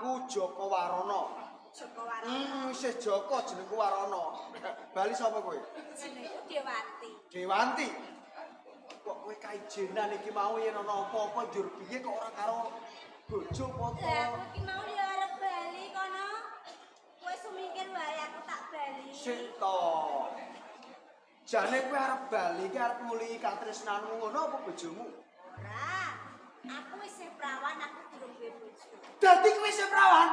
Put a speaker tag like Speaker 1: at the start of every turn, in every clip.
Speaker 1: Aku Joko Warono.
Speaker 2: Joko Warono.
Speaker 1: Isih Joko jenengku Warono. Bali sapa kowe?
Speaker 2: Jenengku Dewanti.
Speaker 1: Dewanti. Kok kowe kaijenan iki mau yen ana apa-apa njur piye kok ora karo bojo apa to?
Speaker 2: Lah aku iki mau ya arep bali kono. Kowe sumingkir wae aku tak bali.
Speaker 1: Sik to. Jane kowe arep bali ki arep muli katresnanmu ngono apa bojomu?
Speaker 2: Ora. Aku isih prawan, aku durung duwe bojo.
Speaker 1: Dadi kowe isih prawan?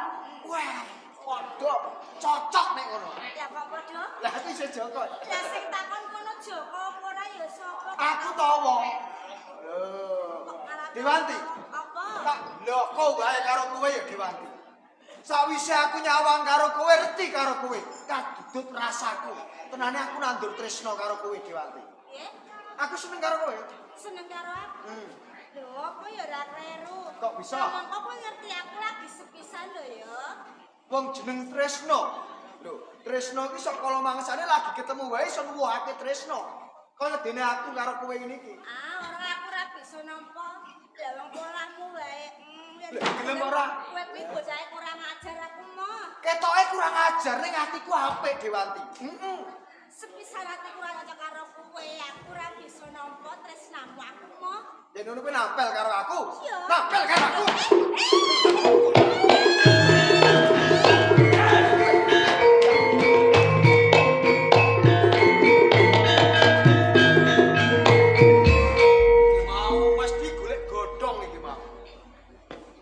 Speaker 1: Wah, padha cocok nek ngono.
Speaker 2: Ya kok padha?
Speaker 1: Lah aku isih Joko.
Speaker 2: Lah sing takon kono Joko apa ora ya sapa?
Speaker 1: Aku tawa. Dewanti.
Speaker 2: Apa?
Speaker 1: Tak loko wae karo kowe ya Dewanti. Sawise aku nyawang karo kowe, reti karo kowe, kadudut rasaku. Tenane aku nandur tresno karo kowe Dewanti.
Speaker 2: Nggih.
Speaker 1: Aku seneng karo kowe.
Speaker 2: Seneng karo aku. Lho, apa ya ora kleru.
Speaker 1: Kok bisa?
Speaker 2: Ngomong apa ngerti aku lagi sepisan lho ya.
Speaker 1: Wong jeneng tresno. Lho, tresno iki sakala mangsane lagi ketemu wae iso nuwuhake tresno. Kaya dene aku karo kowe ngene iki.
Speaker 2: Ora aku ora bisa nampa. Lah wong polamu wae.
Speaker 1: Gelem ora?
Speaker 2: Kowe kuwi bocahe kurang ajar aku mah.
Speaker 1: Ketoke kurang ajar ning atiku apik Dewanti.
Speaker 2: Sepisan atiku ora cocok karo kowe. Aku ora bisa nampa tresnamu aku mah.
Speaker 1: Yen ngono kuwi nampel karo aku.
Speaker 2: Iya.
Speaker 1: Nampel karo aku. Mau mesti golek godhong iki mau.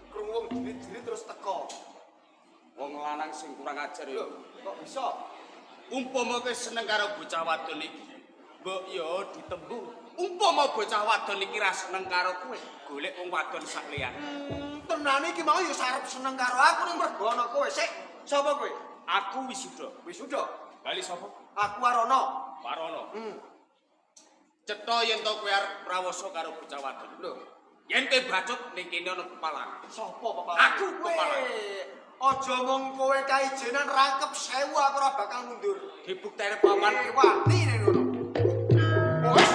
Speaker 1: Krungu wong diri-diri terus teko.
Speaker 3: Wong lanang sing kurang ajar ya.
Speaker 1: Kok bisa?
Speaker 3: Umpama kowe seneng karo bocah wadon iki, mbok ya ditembung. Umpama bocah wadon iki ra seneng karo kowe, golek wong wadon sak liyane.
Speaker 1: Tenane iki mau ya sarep seneng karo aku ning mergo ana kowe. Sik, sapa kowe?
Speaker 3: Aku wisuda.
Speaker 1: Wisuda.
Speaker 3: Bali sapa?
Speaker 1: Aku Warono.
Speaker 3: Warono. Cetha yen to kowe arep prawoso karo bocah wadon.
Speaker 1: Lho,
Speaker 3: Yen kowe bacut ning kene ana pepalan.
Speaker 1: sapa pepalan?
Speaker 3: Aku pepalan.
Speaker 1: Aja mung kowe kaijenan rangkep 1000 aku ora bakal mundur.
Speaker 3: Dibuktene paman
Speaker 1: Wani ning ngono. Wes.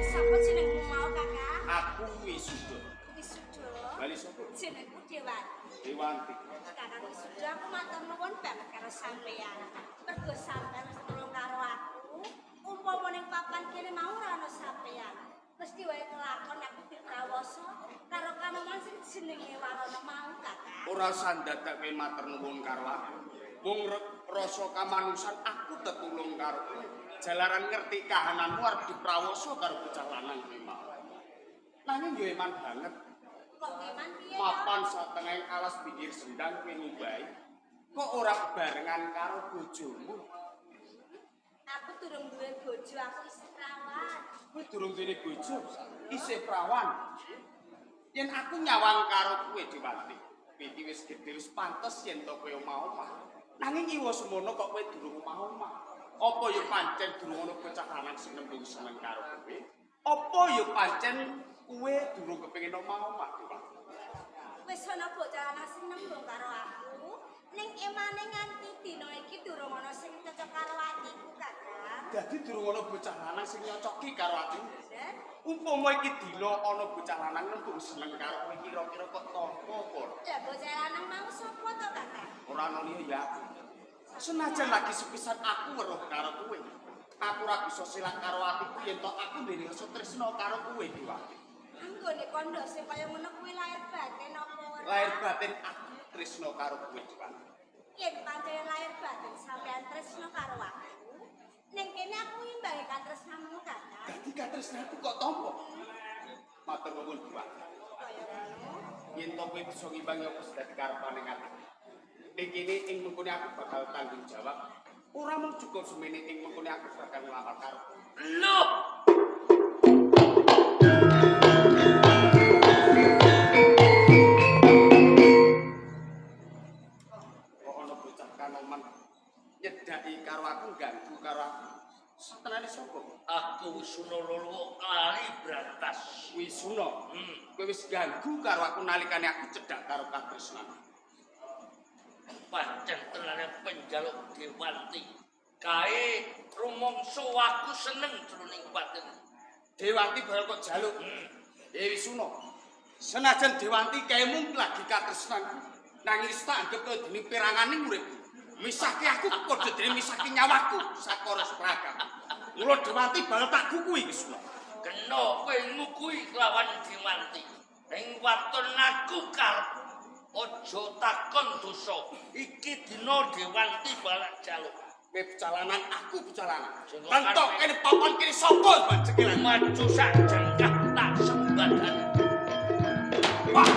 Speaker 2: Sapa jenengmu mau, Kakak?
Speaker 3: Aku wisuda.
Speaker 2: Wisuda.
Speaker 3: Bali sapa?
Speaker 2: Jenengku Dewanti.
Speaker 3: Dewanti.
Speaker 2: Kakak wisuda aku matur nuwun banget karo sampeyan. Mergo sampeyan wis tulung karo aku. Umpama ning papan kene mau ora ana sampeyan. Mesti wae kelakon aku diprawoso karo kaneman sing jenenge Warono mau, Kakak.
Speaker 3: Ora sandadake matur nuwun karo aku. Wong rasa kamanusan aku tetulung karo kowe. Jalaran ngerti kahananmu arep diprawoso karo bocah lanang kuwi mau. Nanging yo eman banget.
Speaker 2: Kok eman piye?
Speaker 3: Mapan satengahing alas pinggir sendang kowe ngumbahi. Kok ora bebarengan karo bojomu?
Speaker 2: Aku durung duwe bojo, aku isih prawan.
Speaker 3: Kowe durung duwe bojo, isih prawan. Yen aku nyawang karo kowe Dewanti, iki wis gedhe wis pantes yen to kowe omah-omah. Nanging iwo semono kok kowe durung omah-omah. Apa ya pancen durung ana bocah lanang sing nembung seneng karo kowe? Apa ya pancen kowe durung kepengin omah-omah Dewanti?
Speaker 2: Wis ana bocah lanang sing nembung karo aku. Ning emane nganti dina iki durung ana sing cocok karo atiku, Kakak.
Speaker 3: Dadi durung ana bocah lanang sing nyocoki karo atimu.
Speaker 2: Dan
Speaker 3: Umpama iki dina ana bocah lanang nembung seneng karo kowe kira-kira kok tampa apa?
Speaker 2: lah bocah lanang mau sapa to, Kakak?
Speaker 3: Ora ana liya ya. Senajan lagi sepisan aku weruh karo kowe. Aku ora bisa silang karo atiku yen to aku ndene rasa tresna karo kowe Dewanti.
Speaker 2: Anggone kondo sing kaya ngono kuwi lahir batin apa ora?
Speaker 3: Lahir batin aku tresna karo kowe Dewanti.
Speaker 2: Yen pancen lahir batin sampean tresno karo aku, ning kene aku ngimbangi katresnamu, Kakak.
Speaker 3: Dadi katresnaku kok tampa. Matur nuwun Dewanti.
Speaker 2: Kaya ngono.
Speaker 3: Yen to kowe bisa ngimbangi apa sing dadi karepane atiku. Ing kene ing mengkone aku bakal tanggung jawab. Ora mung cukup semene ing mengkone aku bakal nglamar karo kowe. Loh. Kok ana bocah kanoman aku ganggu karo aku. Setenane sapa?
Speaker 4: Aku Wisuna loro lali brantas.
Speaker 3: Wisuna. Kowe wis ganggu karo aku nalikane aku cedhak karo katresnan.
Speaker 4: Pancen tenane penjaluk Dewanti. Kae rumangsa aku seneng jroning batin.
Speaker 3: Dewanti bakal kok jaluk. Wisuna. Senajan Dewanti kaemu lagi katresnanku, nanging tak anggap kowe dene peranganing uripku. Misahke aku padha dene misahke nyawaku sakora seragam. Mula Dewanti bakal tak gukui Wisuna.
Speaker 4: Kena kowe ngukui lawan Dewanti. Ing waton aku karep aja takon dosa. Iki dina Dewanti balak jaluk.
Speaker 3: Kowe becalanan, aku becalanan.
Speaker 4: Sing
Speaker 3: Tentok kene papan kene sapa bancekilan.
Speaker 4: Maju sak jengkah tak sembadan.
Speaker 3: Wah.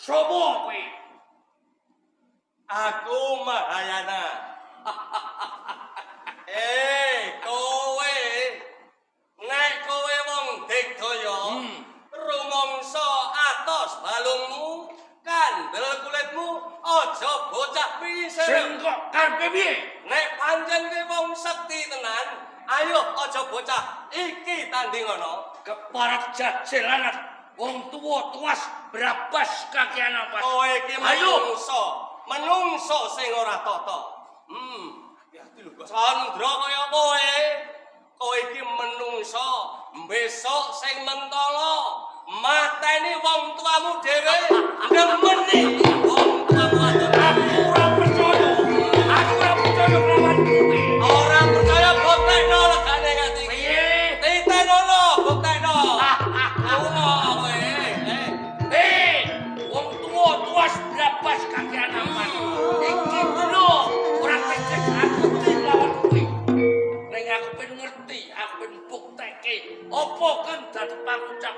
Speaker 4: Sopo kowe?
Speaker 5: Aku Mahayana. Kowe. Nek kowe wong Digdaya, rumangsa atos balungmu, kandel kulitmu, aja bocah pisir.
Speaker 4: Sing kok karepe piye?
Speaker 5: Nek pancen kowe wong sekti tenan, ayo aja bocah iki tandingana.
Speaker 4: Keparat jajelan wong tuwa tuas berabas kakean apa?
Speaker 5: Kowe iki menungso sing ora tata.
Speaker 3: Hati-hati lho, Bos.
Speaker 5: Candra kaya kowe. Kowe iki menungso, besok sing mentala mateni wong tuamu dhewe, nemeni wong tuamu
Speaker 4: Aku ora percaya. Aku ora percaya lawan kowe.
Speaker 5: ora percaya buktekno legane ngati iki.
Speaker 4: Piye?
Speaker 5: Titenono buktekno. Ono kowe.
Speaker 4: Wong tuwa tuas berabas kakean apa? Iki dino ora teces aku lawan kowe. Ning aku ben ngerti, aku ben buktekke apa kan dadi pangucap.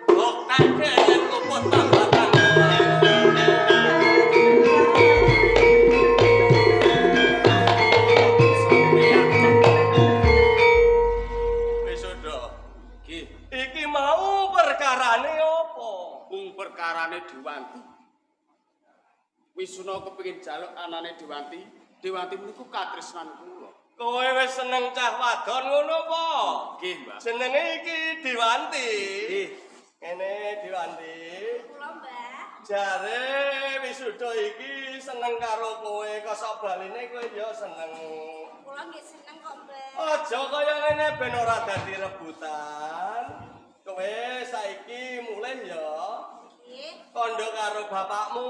Speaker 5: Buktekke yen kuput tambatan. Iki mau perkarane apa?
Speaker 3: Perkarane Dewanti. Wisuna kepengin jaluk anane Dewanti. Dewanti niku katresnan kula.
Speaker 5: Kowe wis seneng cah wadon ngono apa?
Speaker 3: Nggih, Mbak.
Speaker 5: Jenenge iki Dewanti.
Speaker 3: Nggih.
Speaker 5: Ngene Dewanti.
Speaker 2: Kula, Mbah.
Speaker 5: Jare wisuda iki seneng karo kowe, kosok baline kowe ya seneng.
Speaker 2: Kula nggih seneng kok, Mbah.
Speaker 5: Aja kaya ngene ben ora dadi rebutan. Kowe saiki mulih ya.
Speaker 2: Nggih.
Speaker 5: Kondo karo bapakmu.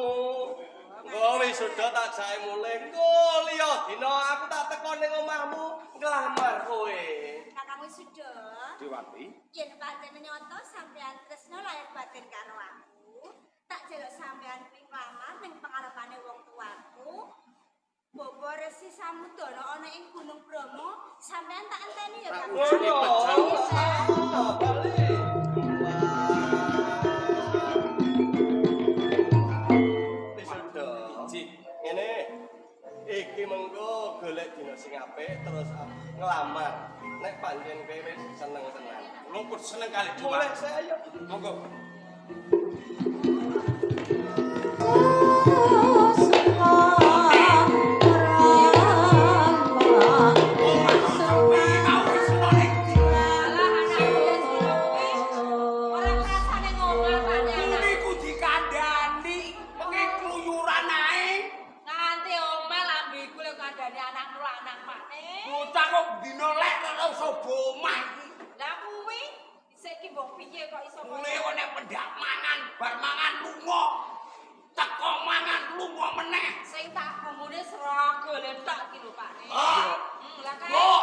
Speaker 5: Engko wisuda tak jae mulih. Engko liya dina aku tak teko ning omahmu nglamar kowe.
Speaker 2: Kakang Wisuda.
Speaker 3: Dewanti.
Speaker 2: Yen pancen nyoto sampean tresno lahir batin karo aku, tak jaluk sampean kuwi nglamar ning pangarepane wong tuaku. Bobo Resi Samudana ana ing Gunung Bromo, sampean tak enteni ya,
Speaker 3: Tak
Speaker 2: Kakang.
Speaker 3: ujune pejal.
Speaker 5: Bali. Wisuda. Ngene. Iki mengko golek dina sing apik terus nglamar. Nek pancen kowe wis seneng tenan.
Speaker 3: Kula pun seneng kali
Speaker 5: Mulih
Speaker 3: Dewanti.
Speaker 5: saya ayo.
Speaker 3: Monggo.
Speaker 2: Ora rasane ngomel pancen.
Speaker 3: Niku dikandani, pengen kluyuran ae.
Speaker 2: Nganti omel ambiku lek kandhane anakku lanang makne.
Speaker 3: Bocah kok dina lek ora iso omah iki.
Speaker 2: Lah kuwi saiki mbok piye kok iso
Speaker 3: Mulai kok nek pendak mangan, bar mangan lunga. Teko mangan lunga meneh.
Speaker 2: sing tak gumune seraga letak iki lho Pak. Lah kae.
Speaker 3: Kok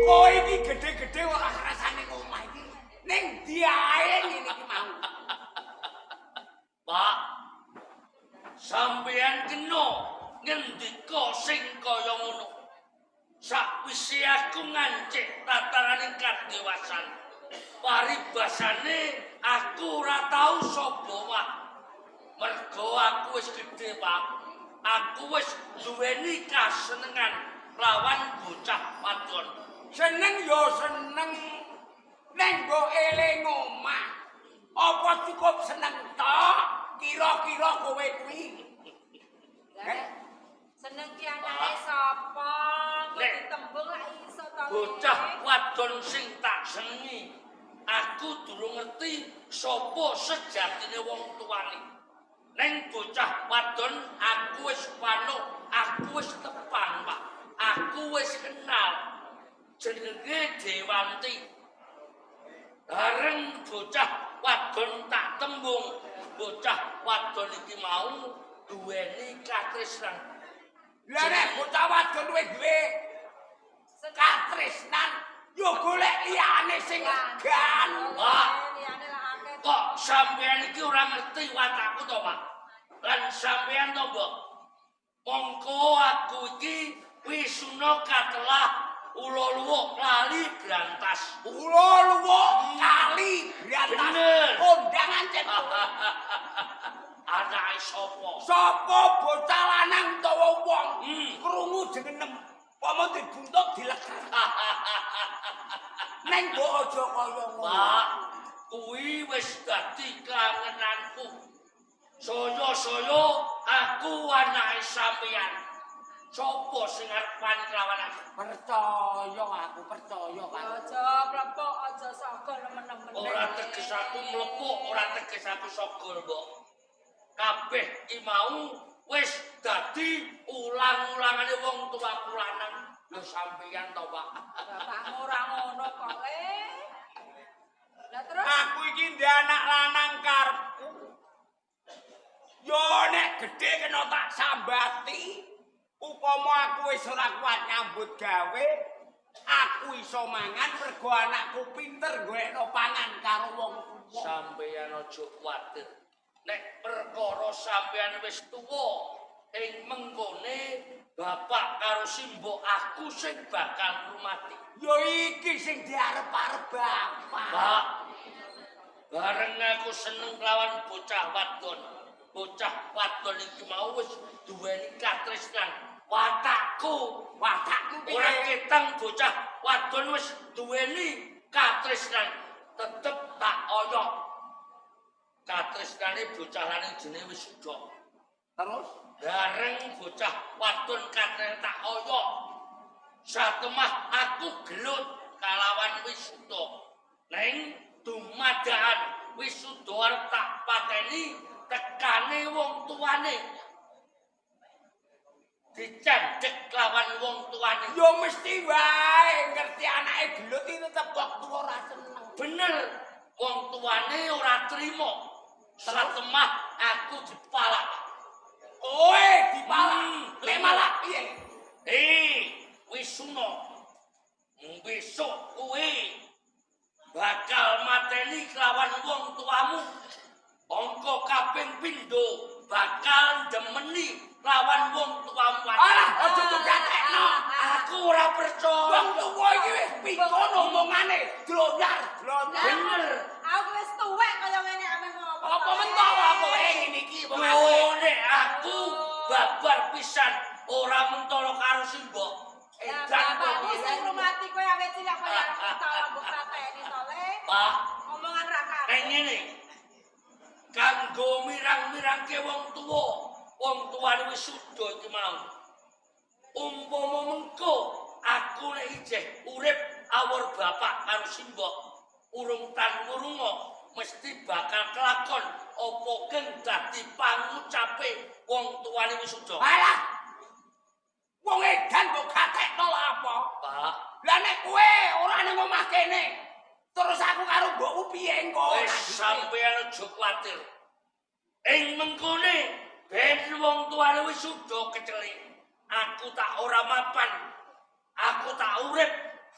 Speaker 3: kowe iki gede-gede ora rasane
Speaker 6: ae ngene iki mau.
Speaker 4: Pak, sampeyan kena ngendika sing kaya ngono. Sakwise aku ngancik tataraning kadewasan. Paribasane aku ora tau sapa wae. Mergo aku wis gedhe, Pak. Aku wis duweni kasenengan lawan bocah wadon.
Speaker 6: Seneng yo seneng. Ning mbok eling omah. Apa cukup seneng tok? Kira-kira kowe kuwi.
Speaker 2: Seneng ki anake sapa?
Speaker 4: Nek
Speaker 2: Ditembung lak iso to.
Speaker 4: bocah wadon sing tak senengi, aku durung ngerti sapa sejatine wong tuane. Neng bocah wadon aku wis panuk, aku wis tepang, Pak. Aku wis kenal. Jenenge Dewanti. Bareng bocah wadon tak tembung, bocah wadon iki mau duweni katresnan.
Speaker 6: Lah nek bocah wadon wis duwe katresnan, yo golek liyane sing legan.
Speaker 4: Pak,
Speaker 2: Liyane lak akeh.
Speaker 4: kok sampeyan iki ora ngerti watakku to, Pak? Lan sampeyan to, Mbok? Mongko aku iki wisuna katelah ulo luwuk lali brantas.
Speaker 6: Ulo luwuk kali brantas.
Speaker 4: Bener.
Speaker 6: Kondangan cek.
Speaker 4: Anake sapa?
Speaker 6: Sapa bocah lanang utawa wong krungu jeneng pama dibuntut dilekat. Neng mbok aja kaya ngono.
Speaker 4: Pak, kuwi wis dadi kangenanku. Saya-saya aku anake sampeyan. Sopo sing arep kelawan aku?
Speaker 6: Percaya aku percaya Pak.
Speaker 2: Aja klepok, aja sogol nemen-nemen.
Speaker 4: Ora teges aku mlepuk, ora teges aku sogol, Mbok. Kabeh iki mau wis dadi ulang-ulangane wong tuaku lanang. Lho sampeyan to, Pak.
Speaker 2: Bapakmu ora ngono kok, Le. Lah terus
Speaker 6: Aku iki ndek anak lanang karepku. Yo nek gedhe kena tak sambati. Upama aku wis ora kuat nyambut gawe, aku iso mangan mergo anakku pinter golekno pangan karo wong tuwa.
Speaker 4: Sampeyan aja kuwatir. Nek perkara sampeyan wis tuwa, ing mengkone bapak karo simbok aku sing bakal rumati.
Speaker 6: Yo iki sing diarep-arep bapak.
Speaker 4: Pak, bareng aku seneng lawan bocah wadon. Bocah wadon iki mau wis duweni katresnan. Watakku
Speaker 6: Watakku
Speaker 4: ora
Speaker 6: piye?
Speaker 4: ketang bocah wadon wis duweni katresnan. Tetep tak oyok. Katresnane bocah lanang jenenge wis suda.
Speaker 6: Terus
Speaker 4: Bareng bocah wadon katresnan tak oyok. Satemah aku gelut kalawan wisuda. Neng dumadaan wisuda arep tak pateni tekane wong tuane. Dicandhek lawan wong tuane.
Speaker 6: yo mesti wae ngerti anake gelut iki tetep waktu ora seneng.
Speaker 4: Bener, wong tuane ora trima. Satemah aku dipalak.
Speaker 6: Kowe dipalak. Lek malah piye?
Speaker 4: Wisuna. Besok kowe bakal mateni kelawan wong tuamu. Angka kaping pindho bakal demeni lawan wong tuamu.
Speaker 6: Alah, aja digatekno.
Speaker 4: Aku ora percaya.
Speaker 6: Wong tuwa iki wis pikun omongane, dlonyar.
Speaker 4: Bener.
Speaker 2: aku wis tuwek kaya ngene ame ngomong.
Speaker 6: Apa mentok kowe ngene iki wong
Speaker 4: Yo
Speaker 6: akeh.
Speaker 4: nek aku babar pisan ora mentolo karo simbok.
Speaker 2: Ya
Speaker 4: Edan
Speaker 2: bapakmu
Speaker 4: kok.
Speaker 2: sing rumati kowe awet cilik kaya tau mbok pateni to, Le.
Speaker 4: Pak,
Speaker 2: Omongan ra
Speaker 4: kayak
Speaker 2: kabeh.
Speaker 4: ngene. Kanggo mirang-mirangke wong tuwa. Wong tuane wis suda iki mau. Umpama mengko aku nek ijeh urip awor bapak karo simbok, urung tan ngurungo mesti bakal kelakon apa geng dadi pangucape wong tuane wis suda.
Speaker 6: Alah. Wong edan kok gatekno lho apa?
Speaker 4: Pak,
Speaker 6: Lah nek kowe ora ning omah kene, terus aku karo mbokku piye engko?
Speaker 4: wis sampeyan aja kuwatir. Ing mengkone ben wong tuane wis suda kecelik. Aku tak ora mapan. Aku tak urip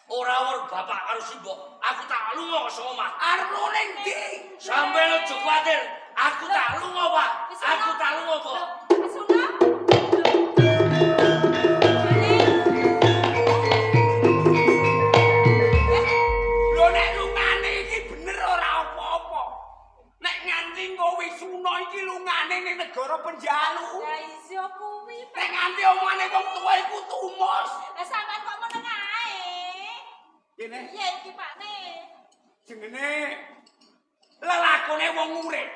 Speaker 4: Ora weruh bapak karo simbok. Aku tak lunga ke omah.
Speaker 6: Arep ning ndi?
Speaker 4: Sampeyan aja kuwatir. Aku tak lunga, Pak. Aku tak lunga kok.
Speaker 2: Wis lunga?
Speaker 6: Lho nek lungane iki bener ora apa-apa. Nek nganti kowe suna iki lungane ning negara penjalu.
Speaker 2: Ya iso kuwi.
Speaker 6: Nek nganti omongane wong tuwa iku tumus.
Speaker 2: Lah sampean kok meneng ae?
Speaker 6: Kene
Speaker 2: Iya iki Pakne.
Speaker 6: jenenge lelakone wong urip.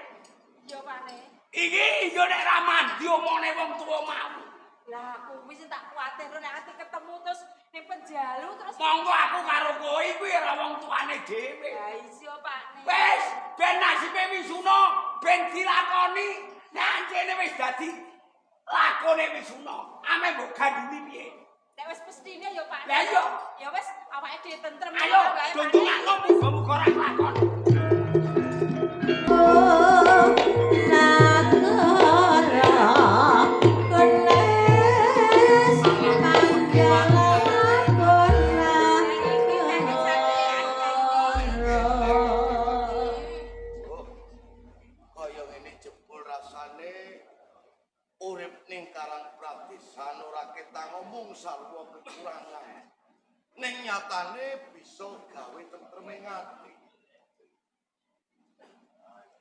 Speaker 2: Yo Pakne.
Speaker 6: Iki yo nek ra mandi omongne wong tuwa mau.
Speaker 2: Lah kuwi sing tak kuwatir nek ati ketemu terus ning penjalu terus
Speaker 6: Monggo aku karo kowe kuwi ora wong tuane dhewe.
Speaker 2: ya iso Pakne.
Speaker 6: Wes, ben nasibe Wisuna ben dilakoni. Nek anjene wis dadi lakone Wisuna, ame mbok ganduli piye?
Speaker 2: Nek wis mestine yo Pakne.
Speaker 6: Lah iya.
Speaker 2: Ya wis awake dhewe tentrem.
Speaker 6: Ayo, dondongan muga-muga ora lakon.
Speaker 5: Kaya ngene jebul rasane urip ning Karang Pradesan ora ketak ngomong sarwa kekurangan. Ning nyatane bisa gawe tentreme ati.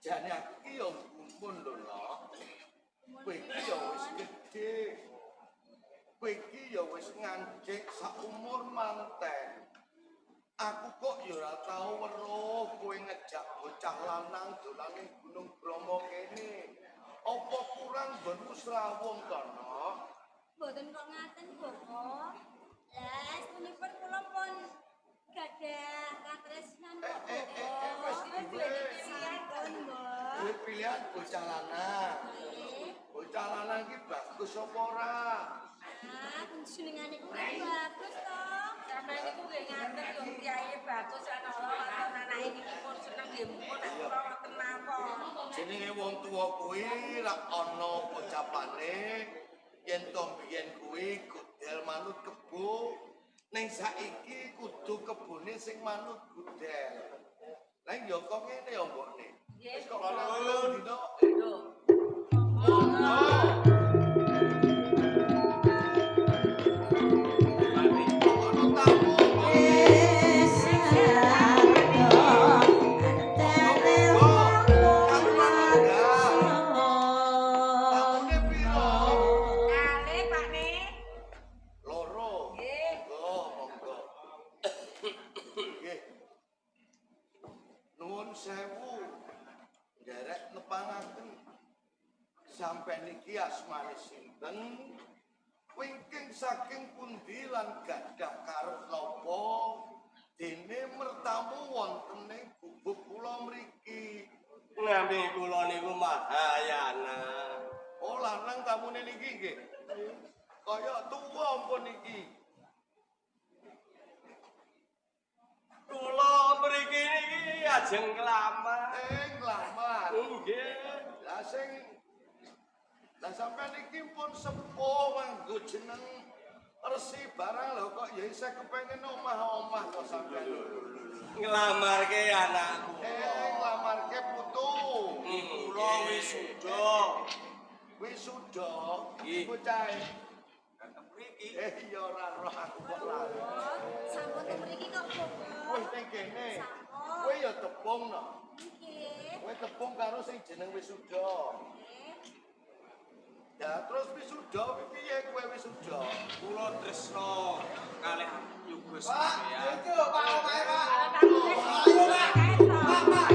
Speaker 5: Jane aku ki yo ngumpul lho, Nok. Kowe iki yo wis gedhe. Kowe iki yo wis ngancik sak umur manten. Aku kok ya ora tau weruh kowe ngejak bocah lanang dolan ning Gunung Bromo kene. Apa kurang nggonmu srawung to, Nok?
Speaker 2: Mboten kok ngaten, Bapak. Lah, punipun kula pun gadah katresnan kok.
Speaker 5: wis duwe. Duwe
Speaker 2: Mbok.
Speaker 5: pilihan bocah lanang. Bocah lanang iki bagus apa ora?
Speaker 2: Ah, jenengane kuwi bagus to. Sampeyan niku nggih ngaten yo priyaye bagus ana anake niki pun seneng nggih mumpun nek kula wonten mawon.
Speaker 5: Jenenge wong tuwa kuwi rak ana pocapane yen to biyen kuwi gudel manut kebo ning saiki kudu kebone sing manut gudel. Lah ya kok ngene ya mbokne. Wis kok ora dino.
Speaker 2: Kale Pakne.
Speaker 5: Loro.
Speaker 2: Nggih.
Speaker 5: Monggo. Nggih. Nuwun sewu. Nderek nepangaken. Sampai niki asmane sinten? Wingking saking pundi lan gadah karep napa? Dene mertamu wonten ing gubuk kula mriki. Nami kula niku Mahayana. Oh, lanang tamune niki nggih. Kaya tuwa ampun iki. Kula mriki niki ajeng nglamar. Nglamar. Nggih. Lah sampeyan iki pun sepuh nganggo jeneng Resi barang lho kok ya isih kepengin omah-omah kok sampeyan. Nglamarke anakku. Nglamarke putu. Kula wisuda. Wisuda. Bocahe. Mriki. Iya ora roh aku kok lali.
Speaker 2: Sampun mriki kok, Bapak.
Speaker 5: Wis ning kene. Kowe ya tepung no.
Speaker 2: Nggih.
Speaker 5: Kowe tepung karo sing jeneng wisuda. Ya terus wisuda piye kowe wisuda?
Speaker 3: Kula tresna kalih Yugo
Speaker 1: Pak,
Speaker 3: sampeyan.
Speaker 1: itu Pak omahe Pak.
Speaker 2: Ayo, Pak.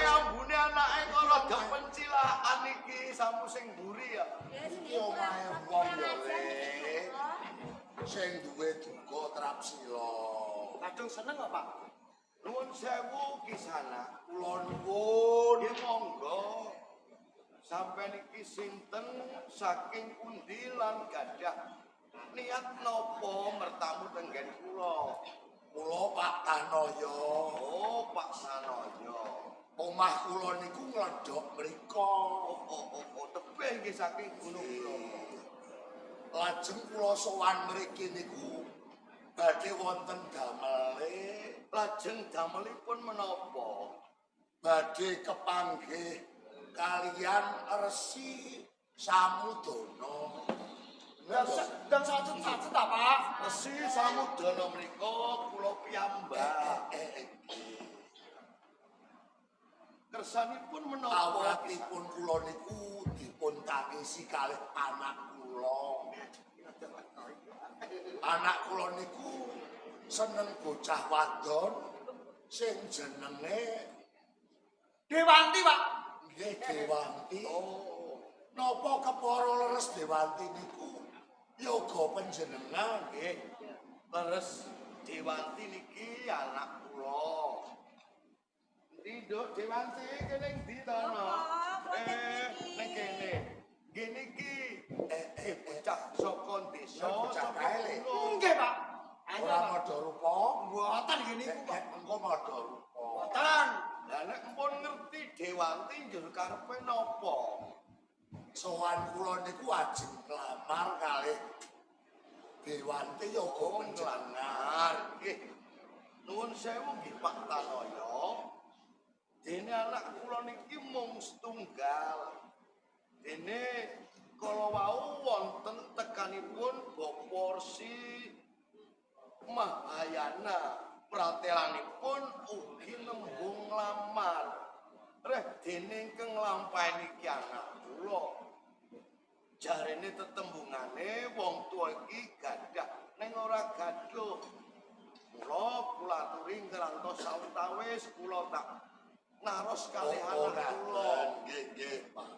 Speaker 5: Ambune anake kok rada pencilaan iki samu sing mburi ya.
Speaker 1: Iki omahe wong ya Le. Sing duwe duka trapsila.
Speaker 5: Kadung seneng kok, Pak. Nuwun sewu kisana. Kula nuwun. Nggih monggo. Sampeyan iki sinten saking pundi lan gadah Niat napa mertamu tenggen kula?
Speaker 7: Kula Pak Tanoyo.
Speaker 5: Oh, Pak Sanoyo.
Speaker 7: Omah kula niku ngledhok mriko.
Speaker 5: Oh, tebih nggih saking gunung kula.
Speaker 7: Lajeng kula sowan mriki niku badhe wonten damele,
Speaker 5: Lajeng damelipun menapa?
Speaker 7: badhe kepanggih kalian Resi Samudana.
Speaker 1: Dan sacet-sacet ta, Pak?
Speaker 5: Resi Samudana menika kula piyambak. Kersanipun menapa?
Speaker 7: Awratipun kula niku dipun tangisi kalih anak kula. Anak kula niku seneng bocah wadon sing jenenge
Speaker 1: Dewanti, Pak.
Speaker 7: nggih Dewanti.
Speaker 5: Oh,
Speaker 7: Napa kepara leres Dewanti niku yoga panjenengan
Speaker 5: nggih. Leres Dewanti niki anak kula. Nduk Dewanti kene ndi to, No? Ning kene. Nggih niki. Bocah saka desa
Speaker 7: Bocah
Speaker 5: saka
Speaker 7: kae.
Speaker 5: gunung.
Speaker 1: Nggih, Pak.
Speaker 7: ora madha rupa.
Speaker 1: Mboten nggih niku, Pak.
Speaker 7: Engko madha rupa.
Speaker 1: Mboten.
Speaker 5: Lah nek empun ngerti Dewanti njur karepe napa?
Speaker 7: Sowan kula niku ajeng nglamar kalih Dewanti yoga panjenengan.
Speaker 5: Nggih. Nuwun sewu nggih Pak Tanoyo. Dene anak kula niki mung setunggal. Dene kala wau wonten tekanipun Boporsi Mahayana. Pratelanipun ugi nembung lamar. Reh dene ingkang nglampahi niki anak kula. Jarene tetembungane wong tuwa iki gadah ning ora gaduh. Kula aturi ngrantos sawetawis kula tak naros kalih anak kula.
Speaker 7: Nggih, Pak.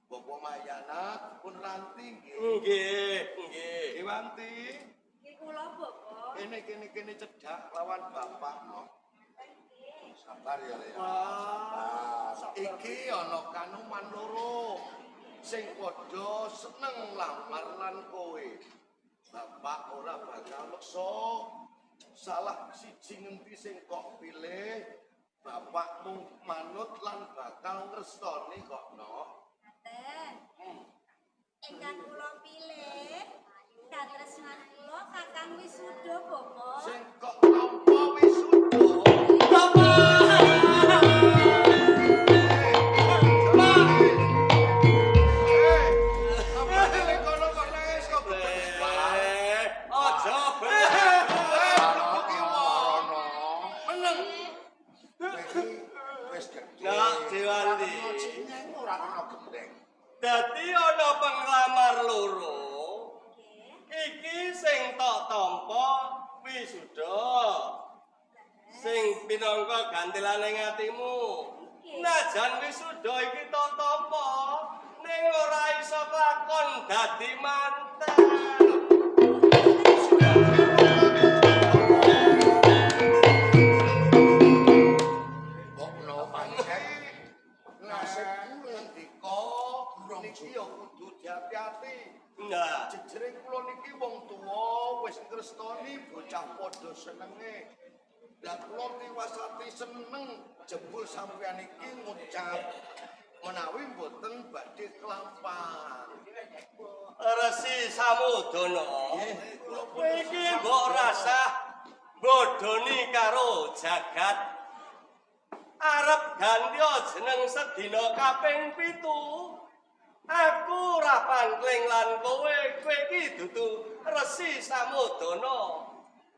Speaker 5: Bapak Mayana pun ranting nggih.
Speaker 6: Nggih.
Speaker 5: Dewanti,
Speaker 2: Iki kula, Bapak.
Speaker 5: kene cedhak lawan bapak no.
Speaker 7: Sabar ya, Le.
Speaker 5: Iki ana kanuman loro sing padha seneng lamar lan kowe. Bapak ora bakal meksa salah siji ngendi sing kok pilih. Bapak mung manut lan bakal ngrestoni kok no.
Speaker 2: Ngaten. Ingkang kula pilih katresnan kula Kakang Wisuda, Bapak.
Speaker 5: Sing kok nampa wisuda.
Speaker 6: Dadi ana penglamar loro. Iki sing tok tampa wisuda. Sing pinangka gantilane atimu. Najan wisuda iki tok tampa ning ora iso lakon dadi manten.
Speaker 7: Kok no pancen
Speaker 5: Nasibku ngendika niki ya kudu diati-ati.
Speaker 6: Nah,
Speaker 5: Jejere kula niki wong tuwa wis ngrestoni bocah padha senenge. Lah kula tiwasati seneng jebul sampeyan iki ngucap menawi mboten badhe kelampar.
Speaker 6: Resi Samudana. Kowe iki mbok rasah bodoni karo jagat. Arep ganti jeneng sedina kaping 7. Aku ora pangling lan kowe iki dudu Resi Samudana.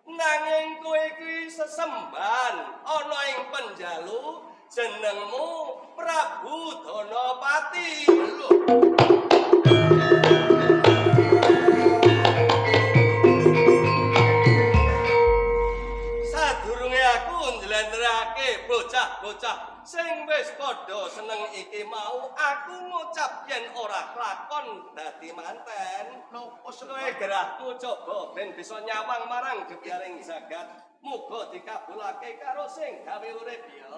Speaker 6: Nanging kowe iki sesemban ana ing penjalu jenengmu Prabu Danapati. Sadurunge aku njlentrehake bocah-bocah sing wis padha seneng iki mau, aku ngucap yen ora kelakon dadi manten.
Speaker 5: Napa
Speaker 6: Kowe gerahmu coba ben bisa nyawang marang gebyaring jagat. Muga dikabulake karo sing gawe urip ya.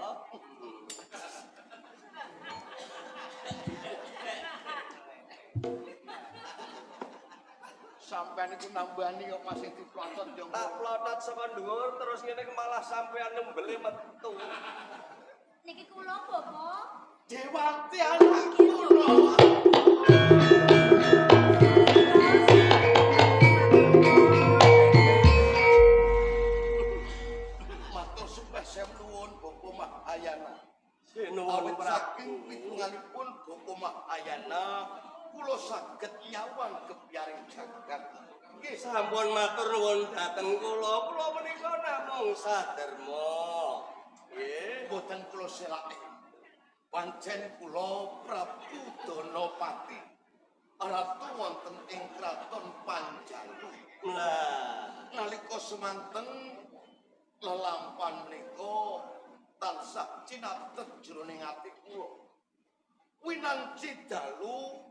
Speaker 5: sampean iku nambani kok masih diplotot yo.
Speaker 6: Tak plotot saka dhuwur terus ngene malah sampean nembele metu.
Speaker 2: Niki kula Bapak.
Speaker 1: Dewanti anak kula.
Speaker 5: Matur sumpah saya nuwun Bapak Mahayana.
Speaker 6: Nuwun
Speaker 5: Awit
Speaker 6: Prabu.
Speaker 5: saking pitunganipun Bapak Mahayana kula saged nyawang kepyaring jagat. Nggih
Speaker 6: Sampun matur nuwun dhateng kula. Kula menika namung saderma. Nggih.
Speaker 5: boten kula selake. Pancen kula Prabu Danapati ratu wonten ing kraton Panjalu.
Speaker 6: Lah,
Speaker 5: Nalika semanten lelampan menika tansah cinatet jroning ati kula. Winanci dalu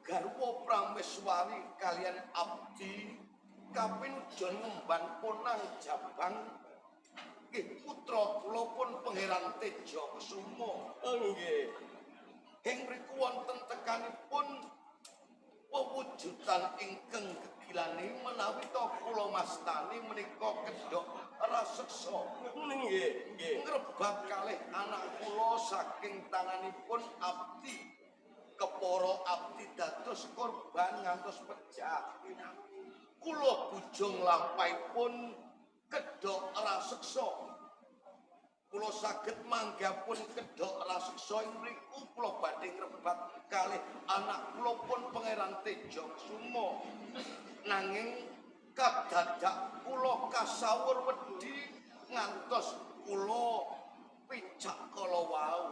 Speaker 5: garwa Prameswari kalian abdi kapinujon ngemban Ponang Jabang nggih putra kula pun Pangeran Teja Kusuma.
Speaker 6: nggih.
Speaker 5: Ing mriku wonten tekanipun wewujudan ingkang gegilane menawi to kula mastani menika kedhok raseksa.
Speaker 6: Nggih, nggih.
Speaker 5: Ngrebak kalih anak kula saking tanganipun abdi kepara abdi dados korban ngantos pecah. Kula bujung lampahipun kedhok raseksa. Kula saged manggapun kedhok raseksa ing mriku kula badhe ngrebak kalih anak kula pun Pangeran Teja Kusuma. Nanging kadadak kula kasawur wedi ngantos kula picak kala wau.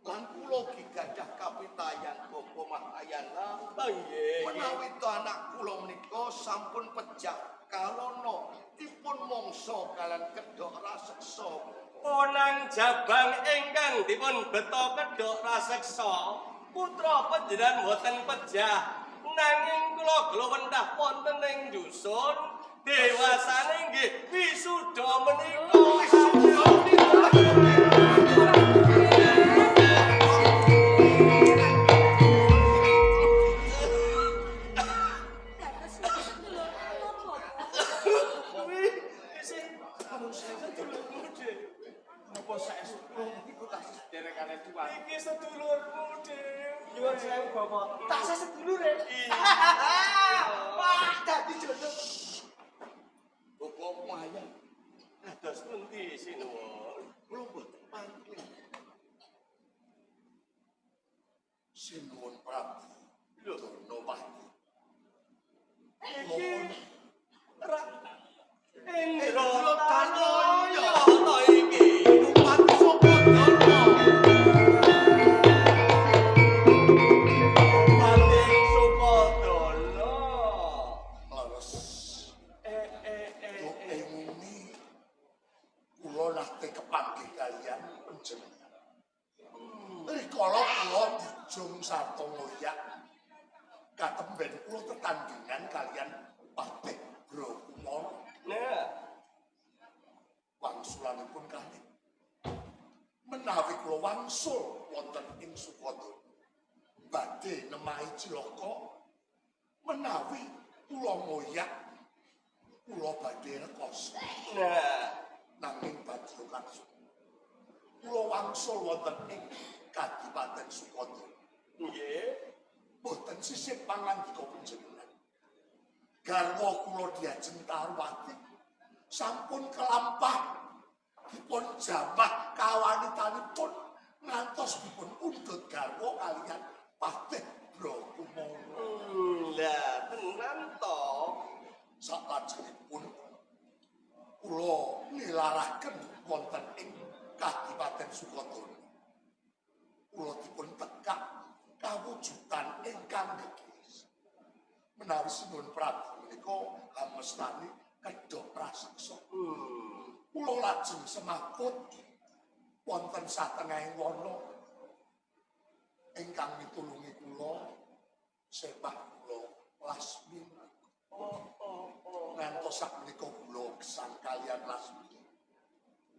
Speaker 5: Lan kula gigadah kapitayan Bapa Mahayana.
Speaker 6: Nggih.
Speaker 5: Menawi to anak kula menika sampun pejah kalana dipun mangsa kalian kedhok raseksa.
Speaker 6: Ponang Jabang ingkang dipun beto kedhok raseksa. Putra panjenengan boten pejah. Nanging kula glowentah wonten ing dusun dewasane nggih wisuda menika.
Speaker 2: Dados niki sedulur kula Bapak.
Speaker 6: Kuwi isih manusia sedulurmu dhewe.
Speaker 3: Napa saestu iku tasih sederekane tuan.
Speaker 6: Iki sedulurmu dhewe.
Speaker 3: Nyuwun sewu Bapak.
Speaker 1: Tak sedulure. Wah, dadi jodoh.
Speaker 5: Bapa Mahayana
Speaker 6: Dados pundi sinuwun?
Speaker 5: kula boten pangling. Sinuwun Prabu Danapati.
Speaker 6: Iki ra
Speaker 5: Indra
Speaker 6: Indra
Speaker 5: Tanaya
Speaker 6: ta iki.
Speaker 5: Bupati Sukodana.
Speaker 6: Bupati Sukodana.
Speaker 5: Leres
Speaker 6: Eh.
Speaker 5: ngene kula nate kepanggih kalian panjenengan. Rikala kula bujung sarta ngoyak katemben kula tetandingan kalian Patih Brakumara.
Speaker 6: Nah,
Speaker 5: Wangsulanipun kalih menawi kula wangsul wonten ing Sukodana badhe nemahi cilaka menawi kula ngoyak kula badhe rekoso nanging badhe langsung kula wangsul wonten ing Kadipaten Sukodana
Speaker 6: nggih.
Speaker 5: boten sisih pangandika panjenengan garwa kula Dyajeng Tarwati sampun kelampah dipun jambah kawanitanipun ngantos dipun undut garwa kalian Patih Brakumara.
Speaker 6: Lah tenan to.
Speaker 5: Salajengipun kula nilaraken wonten ing Kadipaten Sukodana. Kula dipun tekak kawujudan ingkang gegis. Menawi sinuhun Prabu menika hamestani kedhok raseksa. Kula lajeng semakut wonten satengahing wana ingkang mitulungi kula sepah kula Lasmi. Ngantos sakmenika kula gesang kalian Lasmi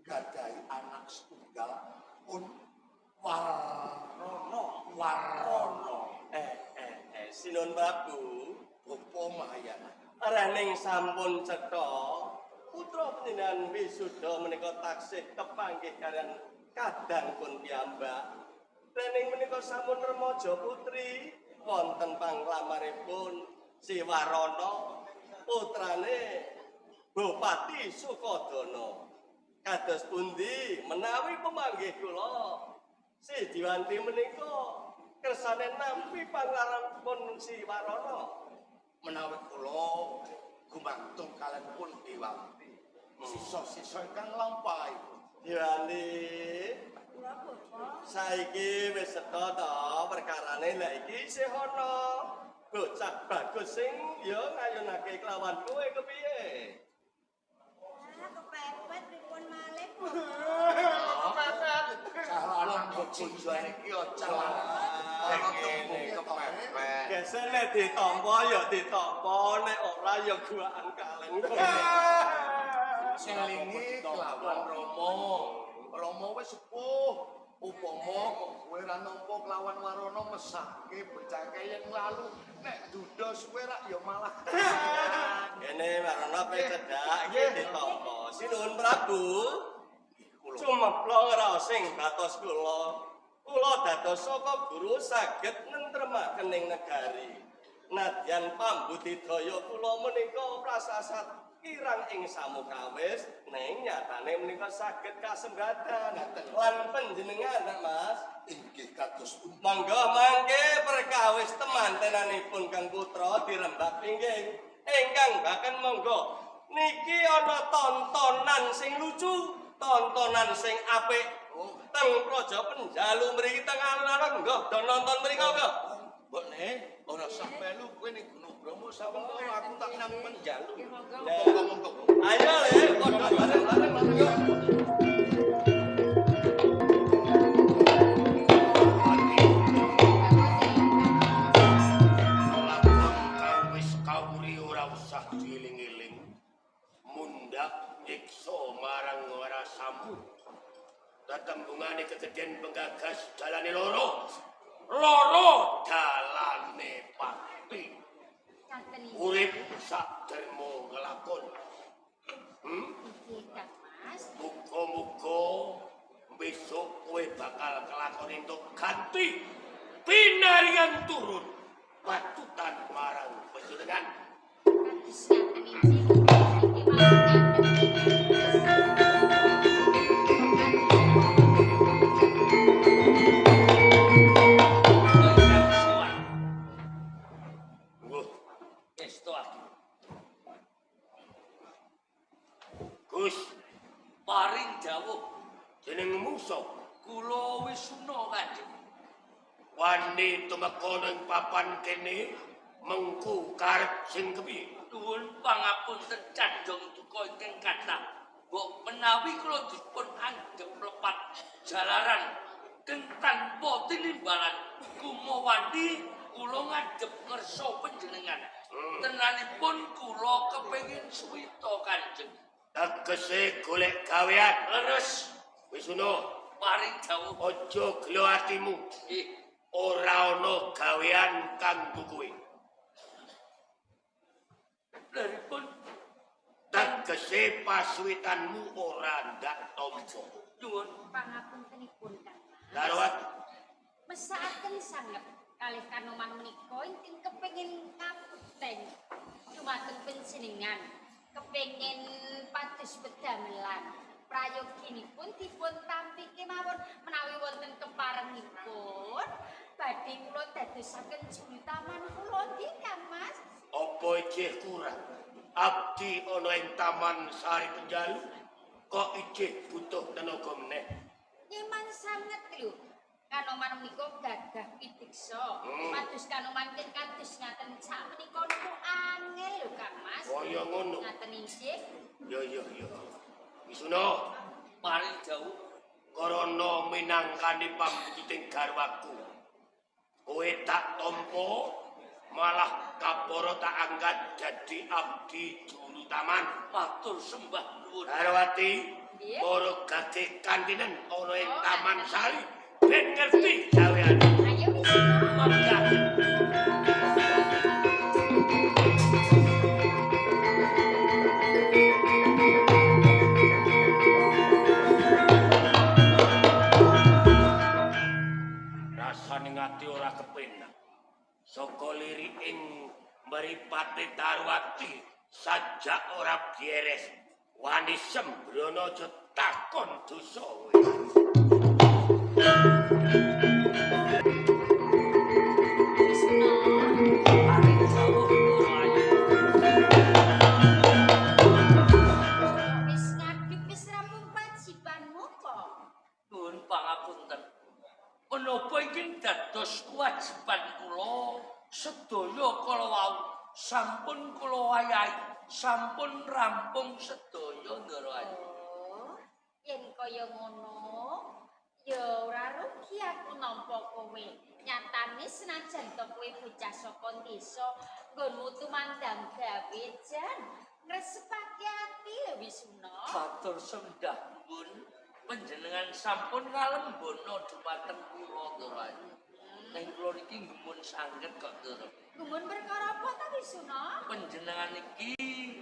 Speaker 5: gadhahi anak setunggal pun Warana.
Speaker 6: Sinuhun Prabu,
Speaker 5: omayan.
Speaker 8: Rening sampun cetha putra panjenengan wisuda menika taksih kepanggih kalian kadangipun piyambak. Rening menika sampun remaja putri wonten panglamaripun Siwarana putrane Bupati Sukodana. Kados pundi menawi pemanggih kula Si Diwanti menika kersane nampi panglaranipun Siwarana.
Speaker 5: Menawi kula gumantung kalian pun Diwanti. Sisa-sisa ingkang lampahi.
Speaker 8: Diwanti,
Speaker 2: Kula Bapak.
Speaker 8: saiki wis setha ta perkarane lha iki isih ana bocah bagus sing ya ngayunake kelawan kowe kepiye?
Speaker 2: Kepepet pripun malih Bapak.
Speaker 7: Salah bojoane iki aja ana ngene kepepet.
Speaker 8: Gesene ditampa ya ditampa nek ora ya guaan kaleng.
Speaker 5: Selingi kelawan Rama wis sepuh. Upama kowe ra nampa kelawan Warana mesake becake yen lalu nek duda suwe rak ya malah.
Speaker 8: Kene Warana pe cedhak iki ditampa. Sinuwun Prabu. Cumeplong raosing batos kula. Kula dados saka guru saged nentremaken ing negari. Nadyan pambudidaya kula menika prasasat kirang ing samukawis ning nyatane menika saged kasembadan lan panjenengan Mas
Speaker 7: Inggih kados pundi.
Speaker 8: monggo mangke perkawis temantenanipun Kang Putra dirembak pinggih ingkang baken monggo niki ana tontonan sing lucu tontonan sing apik teng Praja Penjalu mriki teng alun-alun nggih do nonton mriko kok
Speaker 5: Mbok ne ora sah melu kowe ning Gunung Bromo saweng aku tak nang Penjalu.
Speaker 8: monggo ayo le padha bareng-bareng monggo.
Speaker 6: Tetembungane kegeden penggagas dalane loro dalane pati urip sak dermo ngelakon
Speaker 2: Mas.
Speaker 6: muga-muga besok kowe bakal kelakon entuk ganti pinarian turun patutan marang panjenengan
Speaker 2: Kesehatan ini
Speaker 6: Gus,
Speaker 4: Paring dawuh
Speaker 6: jeneng musa
Speaker 4: kula Wisnu Kanjeng.
Speaker 6: wani tumeka ing papan kene mengku karep sing kepiye?
Speaker 4: Nuwun pangapunten candhong duka ingkang kathah. Mbok menawi kula dipun anggep lepat jalaran keng tanpa tinimbalan kumawani kula ngadhep ngersa panjenengan. Tenanipun kula kepengin suwita Kanjeng.
Speaker 6: Tegese golek gawean.
Speaker 4: Leres
Speaker 6: Wisnu,
Speaker 4: paring dawuh.
Speaker 6: aja gelo atimu. Ora ana gawean kanggo kowe.
Speaker 4: Laripun
Speaker 6: Tegese pasuwitanmu ora ndak tampa.
Speaker 4: nyuwun
Speaker 2: pangapuntenipun Kang Mas.
Speaker 6: Darawat
Speaker 2: Mesakaken sanget kalih Kanoman menika ingkang kepengin kapten dumateng panjenengan kepengin pados pedamelan prayoginipun dipun tampi kemawon menawi wonten keparengipun badhe kula dadosaken juru taman kula nggih Kang Mas.
Speaker 6: apa ijih kurang? Abdi ana ing Taman Sari Penjalu kok ijih butuh tenaga meneh.
Speaker 2: Nyeman sanget lho. Kanoman menika gagah pitiksa. Pados Kanoman ken kados ngaten sak menika niku angel lho Kang Mas.
Speaker 6: Kaya ngono.
Speaker 2: Ngaten inggih.
Speaker 6: Ya. Wisnu,
Speaker 4: paring dawuh.
Speaker 6: karana minangkani pambujuting garwaku. Kowe tak tampa malah kaporo tak angkat dadi abdi juru taman.
Speaker 4: Matur sembah nuwun.
Speaker 6: Darwati,
Speaker 2: Nggih.
Speaker 6: para gageh kantinen ana ing Taman Sari ben ngerti gaweane.
Speaker 2: Ayo Wisnu.
Speaker 4: Mangga.
Speaker 6: liri ing mripate Darwati sajak ora beres. Wani Sembrono aja takon dosa kowe.
Speaker 2: Wis ngadeg wis rampung wajibanmu kok.
Speaker 4: Nuwun pangapunten. Menapa iki dados kewajiban kula sedaya kala wau sampun kula wayahi sampun rampung sedaya Ndara Ayu.
Speaker 2: Oh, yen kaya ngono, ya ora rugi aku nampa kowe. Nyatane senajan to kowe bocah saka desa, nggonmu tumandang gawe jan ngresepake ati lho Wisuna.
Speaker 4: Matur sembah pun panjenengan sampun ngalembono dhumateng kula Ndara Ayu. Ning kula niki ngemun sanget kok Ndara.
Speaker 2: Gumun perkara apa ta Wisuna?
Speaker 4: Panjenengan iki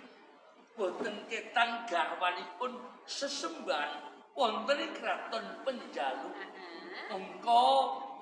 Speaker 4: boten ketang garwanipun sesembahan wonten ing kraton Penjalu. Mengko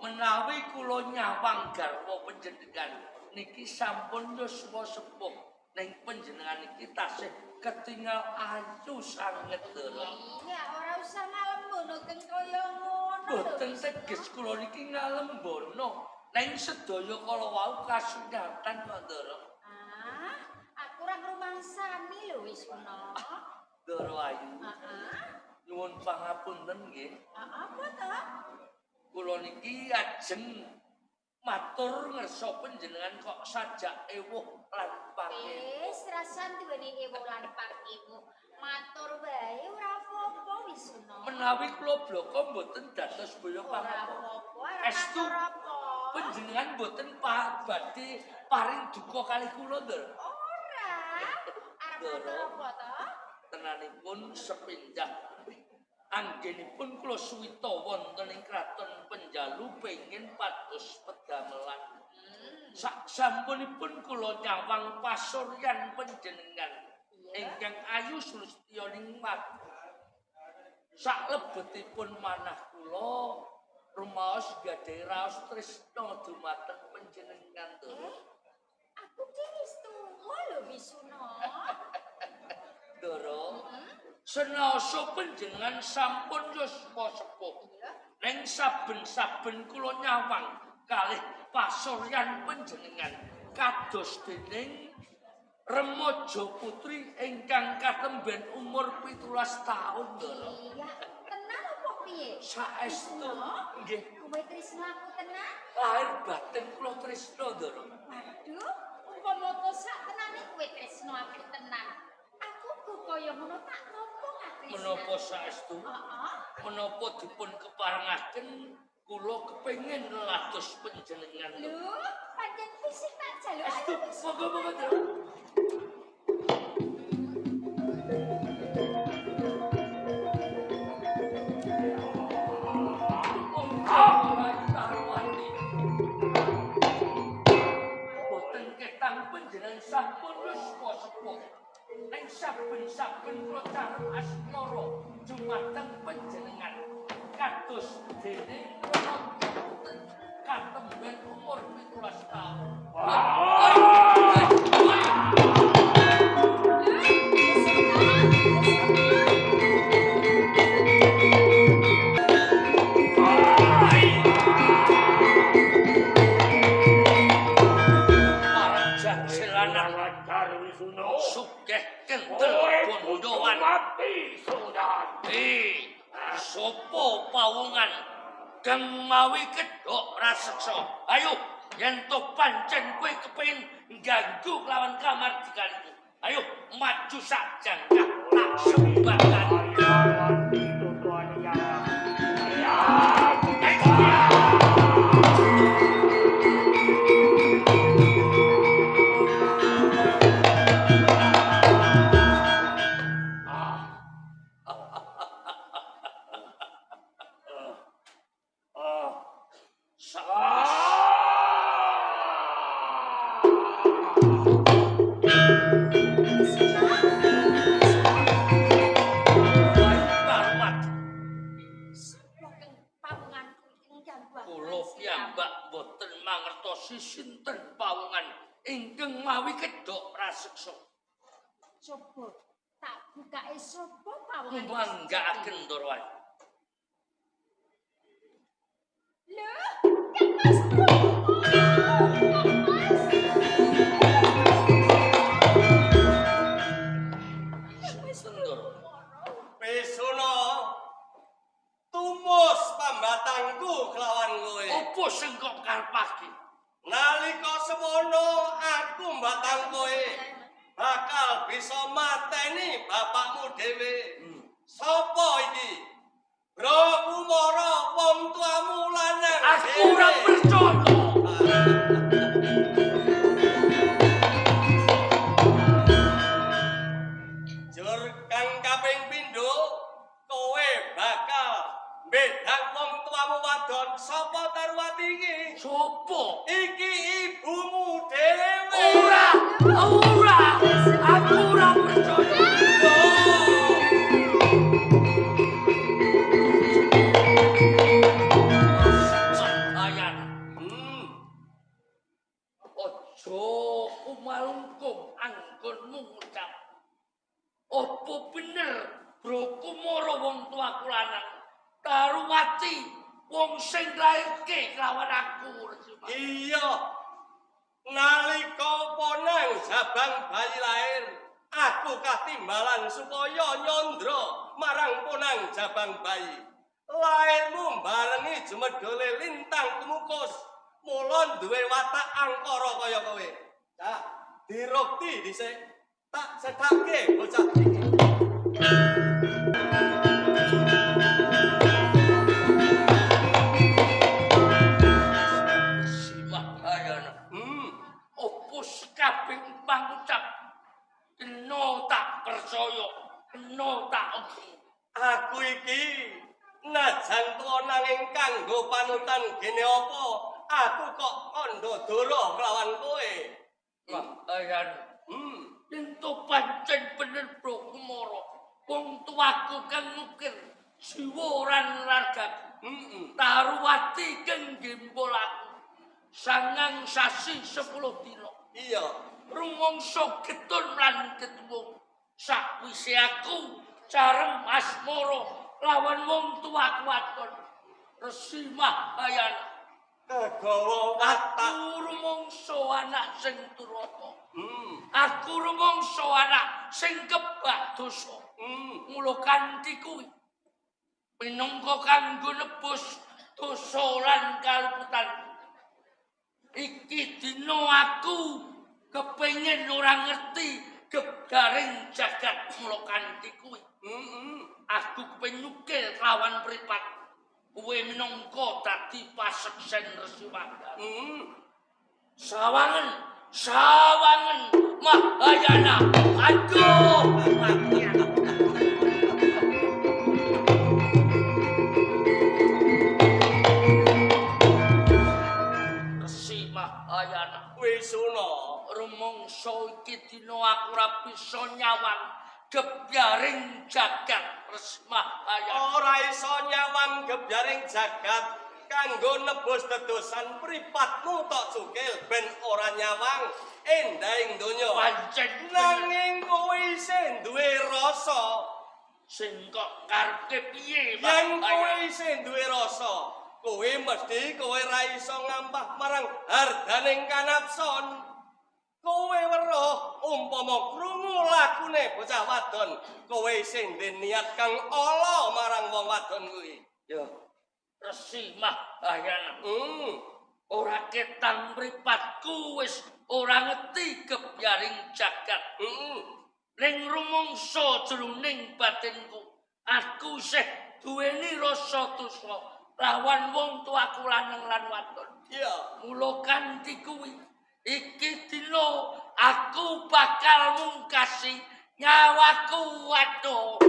Speaker 4: menawi kula nyawang garwa panjenengan niki sampun yuswa sepuh ning panjenengan iki tasih ketingal ayu sanget Ndara.
Speaker 2: Iya, ora usah ngalembono keng kaya ngono.
Speaker 4: Boten teges kula niki ngalembono ning sedaya kala wau kasunyatan kok Ndara.
Speaker 2: Ah, aku ora ngrumangsani lho Wisuna.
Speaker 4: Ndara Ayu.
Speaker 2: Heeh.
Speaker 4: Nyuwun pangapunten nggih.
Speaker 2: Apa ta?
Speaker 4: Kula niki ajeng matur ngersa panjenengan kok sajak ewuh lan pangeh.
Speaker 2: Wis rasan duweni ewo lan pakimu. Matur wae ora apa-apa Wisuna.
Speaker 4: Menawi kula bloko mboten dados boyo
Speaker 2: Ora
Speaker 4: pangapun.
Speaker 2: apa-apa, ora
Speaker 4: Estu
Speaker 2: matur apa.
Speaker 4: panjenengan mboten badhe paring duka kalih kula, Ndara.
Speaker 2: Ora. Arep matur apa ta?
Speaker 4: Tenanipun sepindah anggenipun kula suwita wonten ing kraton Penjalu pengin pados pedamelan. Sak sampunipun kula nyawang pasuryan panjenengan ingkang ayu Sulistya ningmat. Sak lebetipun manah kula rumaos gadhahi raos tresna dumateng panjenengan Ndara.
Speaker 2: Aku ki wis tuwa lho Wisuna.
Speaker 4: Ndara, senaosa panjenengan sampun yuswa sepuh. Ning saben-saben kula nyawang kalih pasuryan panjenengan kados dening remaja putri ingkang katemben umur 17 taun, Ndara.
Speaker 2: Iya, tenan apa piye?
Speaker 4: Saestu nggih
Speaker 2: Kowe tresna aku tenan?
Speaker 4: lahir batin kula tresna, Ndara.
Speaker 2: Waduh, umpama to sak tenane kowe tresna aku tenan. Aku kok kaya ngono tak nampa Tresna.
Speaker 4: Menapa saestu?
Speaker 2: Heeh.
Speaker 4: Menapa dipun keparengaken kula kepengin nglados panjenengan.
Speaker 2: Lho, pancen fisik tak jaluk.
Speaker 4: Estu, monggo-monggo, Ndara. Boten ketang panjenengan sampun yuswa sepuh. Ning saben-saben kula carep asmara dumateng panjenengan kados dening katemben umur 17 taun. Para jajelan lancar Wisuna sugih kentel bondowan mati sudan. Sapa pawungan kang mawi kedhok raseksa. Ayo yen to pancen kowe kepengin ganggu lawan kamardikaniku. Ayo maju sak jangkah tak sembakan. Sinten pawungan sugeng mawi kedok praseksa.
Speaker 2: Coba tak bukae sapa pawongan.
Speaker 4: Manggaaken Ndara wae.
Speaker 2: Lho, Kang Mas Prabu.
Speaker 8: Pesona tumus pambatangku kelawan kowe.
Speaker 4: Apa sing kok karepake?
Speaker 8: Nalika semono aku mbatang kowe bakal bisa mateni bapakmu dhewe. Sapa iki? Bro Kumara wong tuamu lanang.
Speaker 4: Aku ora percaya.
Speaker 8: Jur kang kaping pindho kowe bakal bedang wong tuamu wadon sapa Tarwati iki?
Speaker 4: Sopo?
Speaker 8: Iki ibumu dhewe.
Speaker 4: Ora. Aku ora percaya. Ayana. Ojo kumalungkum anggonmu ngucap. Apa bener Bro Kumara wong tuaku lanang? Tarwati wong sing lairke kelawan aku.
Speaker 8: Iya. Nalika ponang Jabang bayi lair, aku katimbalan supaya nyandra marang ponang Jabang bayi. Lairmu barengi jemedhole lintang kumukus, mula duwe watak angkara kaya kowe. Cak, dirukti dhisik. Tak cethake bocah iki.
Speaker 4: Kabeh pangucap kena tak percaya, kena tak oke.
Speaker 8: Aku iki najan tuwa nanging kanggo panutan gene apa, aku kok kandha dara kelawan kowe.
Speaker 4: Ayan. Ento pancen bener Bro Kumara. Wong tuaku kang ngukir jiwa lan ragaku. Tarwati kang gembol aku. 9 sasi 10 dina.
Speaker 8: Iya,
Speaker 4: rumangsa getun lan ketuwung. Sakwise aku carem asmara lawan wong tuaku wadon. Resi Mahayana.
Speaker 8: Kagawa watak.
Speaker 4: Aku rumangsa anak sing duraka. Aku rumangsa anak sing kebak dosa. Mula kanthi kuwi minangka kanggo nebus dosa lan kaluputan. Iki dina aku kepengin ora ngerti gebgaring jagat mula kanthi kuwi. Aku kepengin nyukil kelawan mripat. Kowe minangka dadi paseksen Resi Wangga. Sawangen Mahayana. Aduh, Resi Mahayana.
Speaker 8: Wisuna,
Speaker 4: rumangsa iki dina aku ora bisa nyawang gebyaring jagat Resi Mahayana.
Speaker 8: ora iso nyawang gebyaring jagat kanggo nebus dedosan pripatmu tok cukil ben ora nyawang endahing donya.
Speaker 4: Pancen
Speaker 8: Nanging kowe isih duwe rasa.
Speaker 4: sing kok karepe piye
Speaker 8: Yen kowe
Speaker 4: Mahayana?
Speaker 8: isih duwe rasa, kowe mesti kowe ra iso ngampah marang hardaning kanapson. Kowe weruh umpama krungu lakune bocah wadon, kowe isih ndek niat kang ala marang wong wadon kuwi.
Speaker 4: Ya, Resi Mahayana. Ora ketang mripatku wis ora ngerti gebyaring jagat. Ning rumangsa jroning batinku, aku isih duweni rasa dosa lawan wong tuaku lanang lan wadon.
Speaker 8: Iya.
Speaker 4: Mula kanthi kuwi iki dina aku bakal mungkasi nyawaku waduh.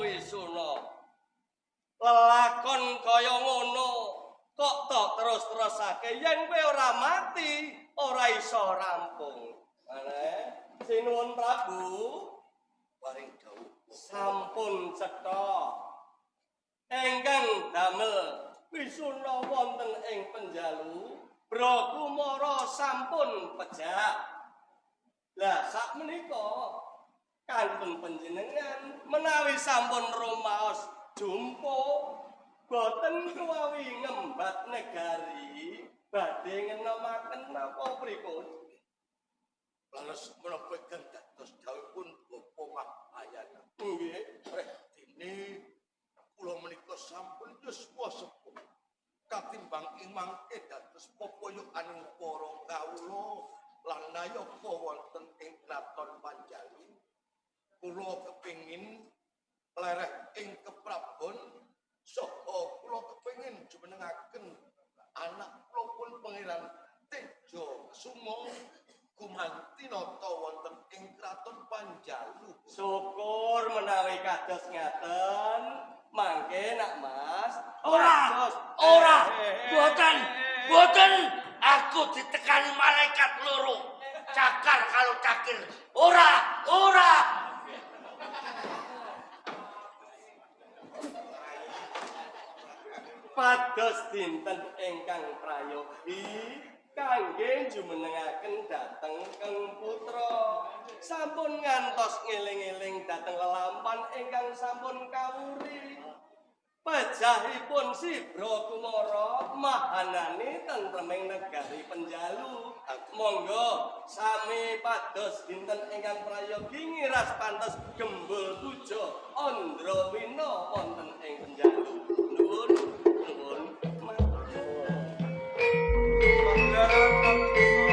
Speaker 8: Wisuna. Lelakon kaya ngono kok tok terus-terusake yen kowe ora mati, ora iso rampung. Sinuwun Prabu, paring dawuh. Sampun cetha. ingkang damel wisuna wonten ing Penjalu Bro Kumara sampun pejah. Lah sakmenika kanggen panjenengan menawi sampun rumaos jumpa boten kuwi ngembat negari badhe ngenomaken napa pripun.
Speaker 5: Leres menapa dados dawuhipun Bapa Mahayana.
Speaker 8: Nggih,
Speaker 5: Dene kula menika sampun yuswa sepuh. Katimbang imangke dados popoyokaning para kawula lan nayaka wonten ing kraton Panjalu. Kula kepengin lereh ing keprabon saha kula kepengin jumenengaken anak kula pun Pangeran Tejo Sumo gumantinata wonten ing kraton Panjalu.
Speaker 8: syukur menawi kados ngaten. Mangke nak Mas.
Speaker 4: Ora, boten. Aku ditekani malaikat loro. Cakar kalau cakir. Ora.
Speaker 8: Pados dinten ingkang prayogi kangge jumenengaken dhateng Kang Putra. Sampun ngantos ngeling-eling dhateng lelampan ingkang sampun kawuri. Pejahipun si Bro Kumara mahanani tentreming negari Penjalu. Monggo sami pados dinten ingkang prayogi ngiras pantes gembul puja Andrawina wonten ing Penjalu. Nuwun.
Speaker 5: Pangeran